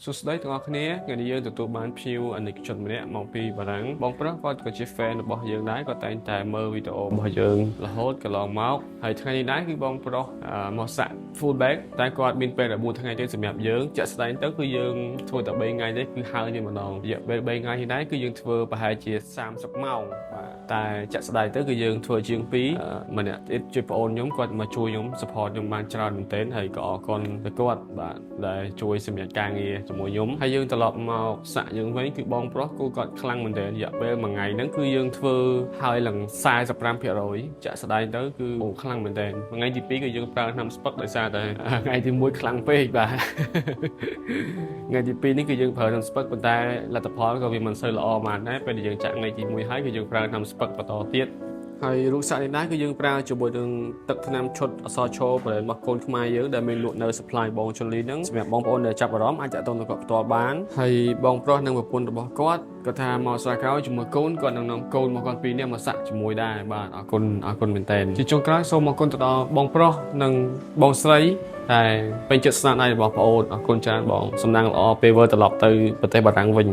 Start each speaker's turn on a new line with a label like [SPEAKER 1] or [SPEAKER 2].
[SPEAKER 1] សួស្តីទាំងអស់គ្នាថ្ងៃនេះយើងទទួលបានភ្ញៀវអនិកជនម្នាក់មកពីបារាំងបងប្រុសគាត់ក៏ជា fan របស់យើងដែរគាត់តែងតែមើលវីដេអូរបស់យើងរហូតកន្លងមកហើយថ្ងៃនេះដែរគឺបងប្រុសមកសាក់ full back តែគាត់មានពេល14ថ្ងៃទេសម្រាប់យើងជាក់ស្ដែងទៅគឺយើងធ្វើតែ3ថ្ងៃទេគឺហើយយើងម្ដងរយៈពេល3ថ្ងៃនេះដែរគឺយើងធ្វើប្រហែលជា30ម៉ោងបាទតែជាក់ស្ដែងទៅគឺយើងធ្វើជាង2ម្នាក់ទៀតជួយប្អូនខ្ញុំគាត់មកជួយខ្ញុំ support ខ្ញុំបានច្រើនមែនទែនហើយក៏អរគុណទៅគាត់បាទដែលជួយសម្រាប់ការងារជាមួយខ្ញុំហើយយើងត្រឡប់មកសាក់យើងវិញគឺបងប្រុសគាត់ខ្លាំងមែនទែនរយៈពេល1ថ្ងៃហ្នឹងគឺយើងធ្វើហើយឡើង45%ចាក់ស្ដែងទៅគឺខ្លាំងមែនទែនថ្ងៃទី2គឺយើងប្រើថ្នាំស្ពឹកដោយសារតែថ្ងៃទី1ខ្លាំងពេកបាទថ្ងៃទី2នេះគឺយើងប្រើថ្នាំស្ពឹកប៉ុន្តែលទ្ធផលក៏វាមិនសូវល្អប៉ុន្មានដែរពេលដែលយើងចាក់ថ្ងៃទី1ហើយគឺយើងប្រើថ្នាំស្ពឹកបន្តទៀតហើយរូបសាក់នេះដែរគឺយើងប្រើជាមួយនឹងទឹកថ្នាំឈុតអសរឈរប្រហែលរបស់កូនខ្មែរយើងដែលមានលក់នៅ supply បងជូលីហ្នឹងសម្រាប់បងប្អូនដែលចាប់អារម្មណ៍អាចតាក់ទងទៅគាត់ផ្ទាល់បានហើយបងប្រុសនិងប្រពន្ធរបស់គាត់គាត់ថាមកស្រាក្រោយជាមួយកូនគាត់នឹងនាំកូនមកគាត់ពីរនាក់មកសាក់ជាមួយដែរបាទអរគុណមែនតើជាចុងក្រោយសូមអរគុណទៅដល់បងប្រុសនិងបងស្រីដែលពេញចិត្តស្នាដៃរបស់បងប្អូនអរគុណច្រើនបងសំណាងល្អពេលវិលត្រឡប់ទៅប្រទេសបារាំងវិញ